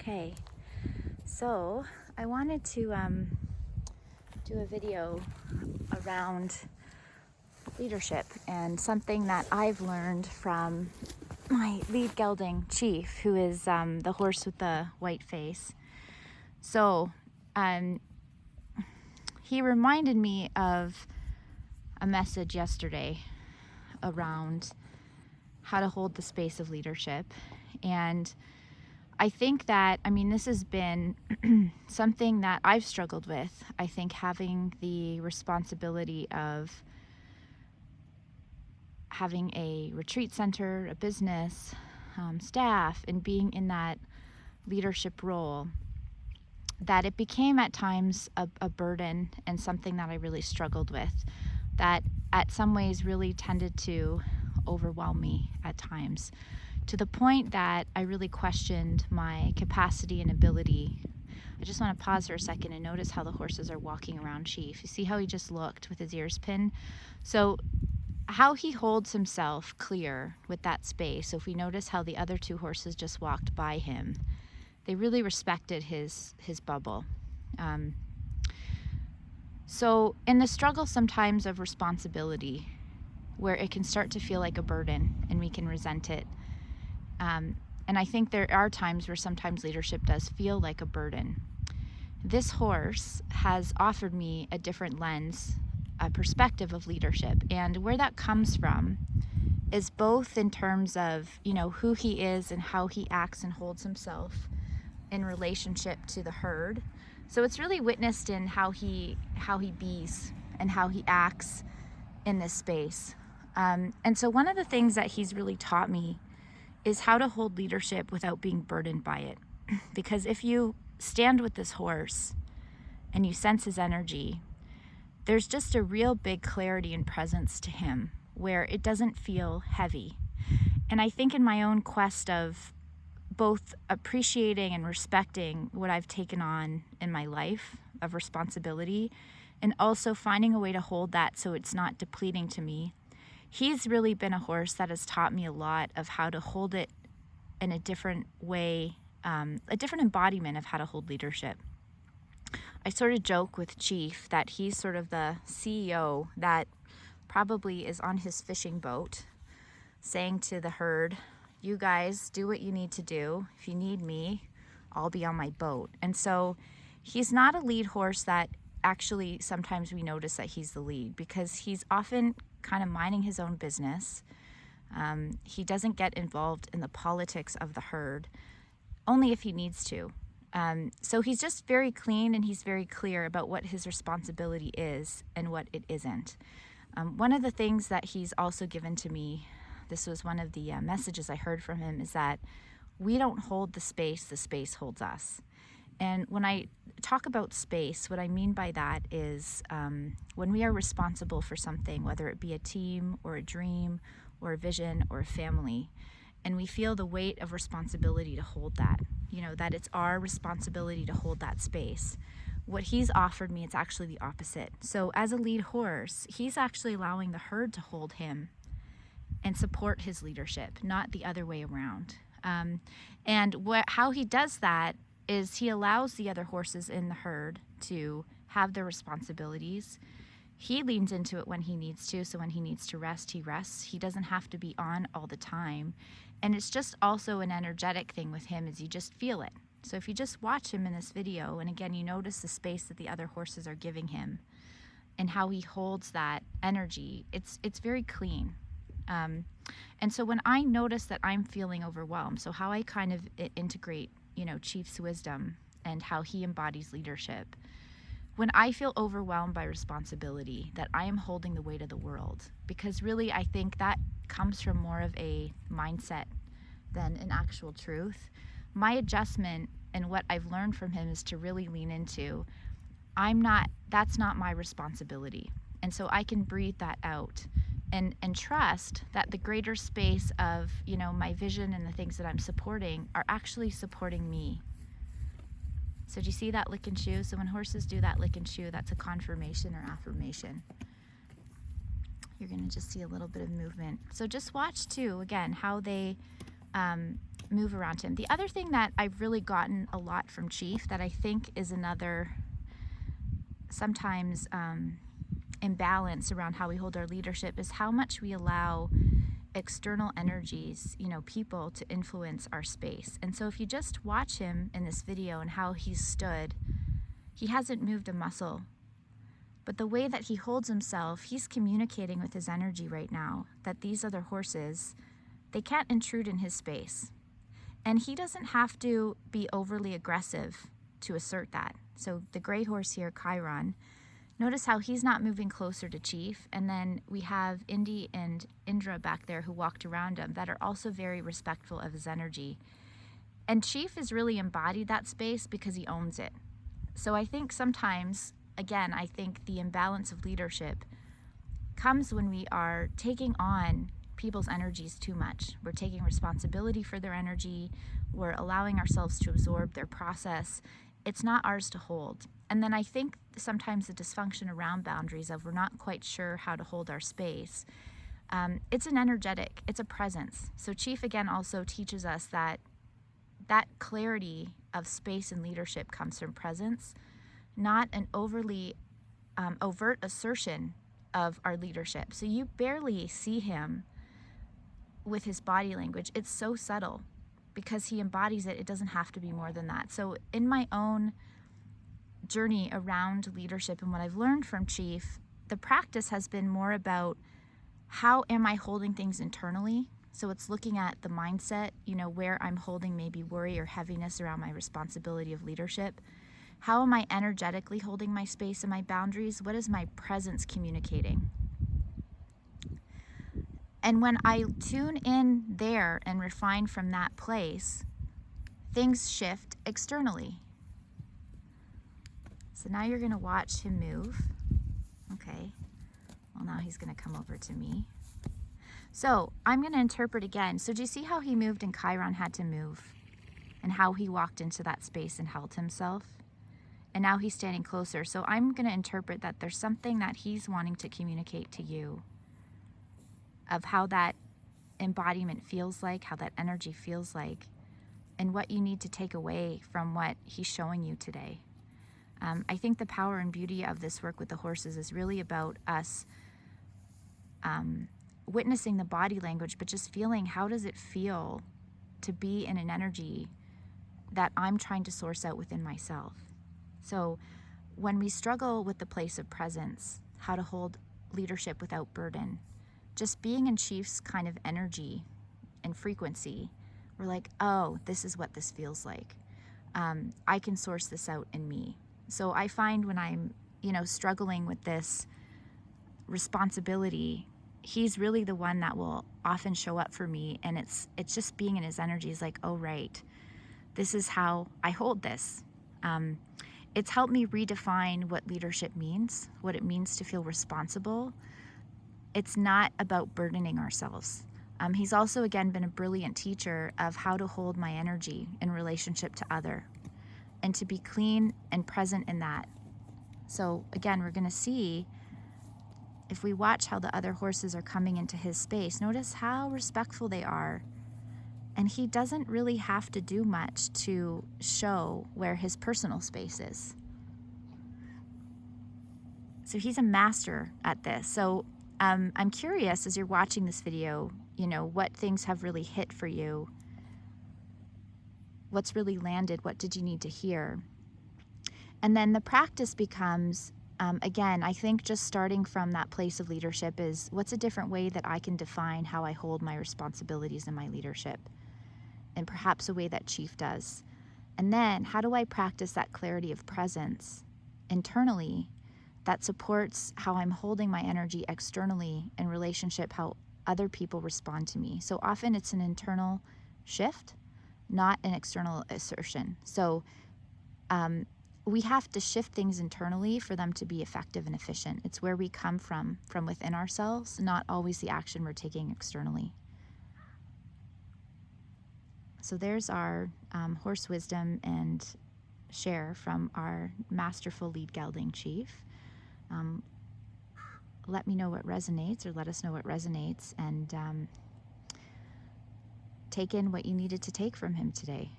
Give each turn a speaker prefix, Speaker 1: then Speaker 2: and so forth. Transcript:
Speaker 1: Okay, so I wanted to do a video around leadership and something that I've learned from my lead gelding chief, who is the horse with the white face. So he reminded me of a message yesterday around how to hold the space of leadership. And I think that, this has been something that I've struggled with. I think having the responsibility of having a retreat center, a business, staff, and being in that leadership role, that it became at times a burden and something that I really struggled with, that at some ways really tended to overwhelm me at times, to the point that I really questioned my capacity and ability. I just want to pause for a second and notice how the horses are walking around Chief. You see how he just looked with his ears pinned? So how he holds himself clear with that space. So if we notice how the other two horses just walked by him, they really respected his bubble. So in the struggle sometimes of responsibility, where it can start to feel like a burden and we can resent it, and I think there are times where sometimes leadership does feel like a burden. This horse has offered me a different lens, a perspective of leadership. And where that comes from is both in terms of, who he is and how he acts and holds himself in relationship to the herd. So it's really witnessed in how he bees and how he acts in this space. And so one of the things that he's really taught me is how to hold leadership without being burdened by it. Because if you stand with this horse and you sense his energy, there's just a real big clarity and presence to him where it doesn't feel heavy. And I think in my own quest of both appreciating and respecting what I've taken on in my life of responsibility, and also finding a way to hold that so it's not depleting to me, he's really been a horse that has taught me a lot of how to hold it in a different way, a different embodiment of how to hold leadership. I sort of joke with Chief that he's sort of the CEO that probably is on his fishing boat saying to the herd, you guys do what you need to do. If you need me, I'll be on my boat. And so he's not a lead horse that actually sometimes we notice that he's the lead, because he's often kind of minding his own business. He doesn't get involved in the politics of the herd, only if he needs to. So he's just very clean and he's very clear about what his responsibility is and what it isn't. One of the things that he's also given to me, this was one of the messages I heard from him, is that we don't hold the space holds us. And when I talk about space, what I mean by that is when we are responsible for something, whether it be a team or a dream or a vision or a family, and we feel the weight of responsibility to hold that, that it's our responsibility to hold that space. What he's offered me, it's actually the opposite. So as a lead horse, he's actually allowing the herd to hold him and support his leadership, not the other way around. How he does that is he allows the other horses in the herd to have their responsibilities. He leans into it when he needs to, so when he needs to rest, he rests. He doesn't have to be on all the time. And it's just also an energetic thing with him, is you just feel it. So if you just watch him in this video, and again, you notice the space that the other horses are giving him and how he holds that energy, it's very clean. And so when I notice that I'm feeling overwhelmed, so how I kind of integrate Chief's wisdom and how he embodies leadership. When I feel overwhelmed by responsibility, that I am holding the weight of the world, because really I think that comes from more of a mindset than an actual truth. My adjustment and what I've learned from him is to really lean into, that's not my responsibility. And so I can breathe that out and trust that the greater space of, my vision and the things that I'm supporting are actually supporting me. So do you see that lick and chew? So when horses do that lick and chew, that's a confirmation or affirmation. You're going to just see a little bit of movement. So just watch too, again, how they move around him. The other thing that I've really gotten a lot from Chief that I think is another sometimes imbalance around how we hold our leadership is how much we allow external energies, people to influence our space. And so if you just watch him in this video and how he's stood, he hasn't moved a muscle. But the way that he holds himself, he's communicating with his energy right now that these other horses, they can't intrude in his space. And he doesn't have to be overly aggressive to assert that. So the gray horse here, Chiron, notice how he's not moving closer to Chief. And then we have Indy and Indra back there who walked around him that are also very respectful of his energy. And Chief has really embodied that space because he owns it. So I think sometimes, again, I think the imbalance of leadership comes when we are taking on people's energies too much. We're taking responsibility for their energy. We're allowing ourselves to absorb their process. It's not ours to hold. And then I think sometimes the dysfunction around boundaries of we're not quite sure how to hold our space. It's an energetic, it's a presence. So Chief again also teaches us that clarity of space and leadership comes from presence, not an overly overt assertion of our leadership. So you barely see him with his body language. It's so subtle because he embodies it. It doesn't have to be more than that. So in my own journey around leadership and what I've learned from Chief, the practice has been more about how am I holding things internally. So it's looking at the mindset, where I'm holding maybe worry or heaviness around my responsibility of leadership. How am I energetically holding my space and my boundaries? What is my presence communicating? And when I tune in there and refine from that place, things shift externally. So now you're going to watch him move. Okay. Well, now he's going to come over to me. So I'm going to interpret again. So do you see how he moved and Chiron had to move? And how he walked into that space and held himself? And now he's standing closer. So I'm going to interpret that there's something that he's wanting to communicate to you of how that embodiment feels like, how that energy feels like, and what you need to take away from what he's showing you today. I think the power and beauty of this work with the horses is really about us witnessing the body language, but just feeling how does it feel to be in an energy that I'm trying to source out within myself. So when we struggle with the place of presence, how to hold leadership without burden, just being in Chief's kind of energy and frequency, we're like, oh, this is what this feels like. I can source this out in me. So I find when I'm, struggling with this responsibility, he's really the one that will often show up for me. And it's just being in his energy is like, oh, right, this is how I hold this. It's helped me redefine what leadership means, what it means to feel responsible. It's not about burdening ourselves. He's also, again, been a brilliant teacher of how to hold my energy in relationship to other and to be clean and present in that. So again, we're going to see if we watch how the other horses are coming into his space, notice how respectful they are. And he doesn't really have to do much to show where his personal space is. So he's a master at this. So I'm curious as you're watching this video, what things have really hit for you? What's really landed? What did you need to hear? And then the practice becomes, again, I think just starting from that place of leadership is what's a different way that I can define how I hold my responsibilities in my leadership? And perhaps a way that Chief does. And then how do I practice that clarity of presence internally that supports how I'm holding my energy externally in relationship, how other people respond to me? So often it's an internal shift, not an external assertion. So we have to shift things internally for them to be effective and efficient. It's where we come from within ourselves, not always the action we're taking externally. So there's our horse wisdom and share from our masterful lead gelding Chief. Let me know what resonates, or let us know what resonates, and taken what you needed to take from him today.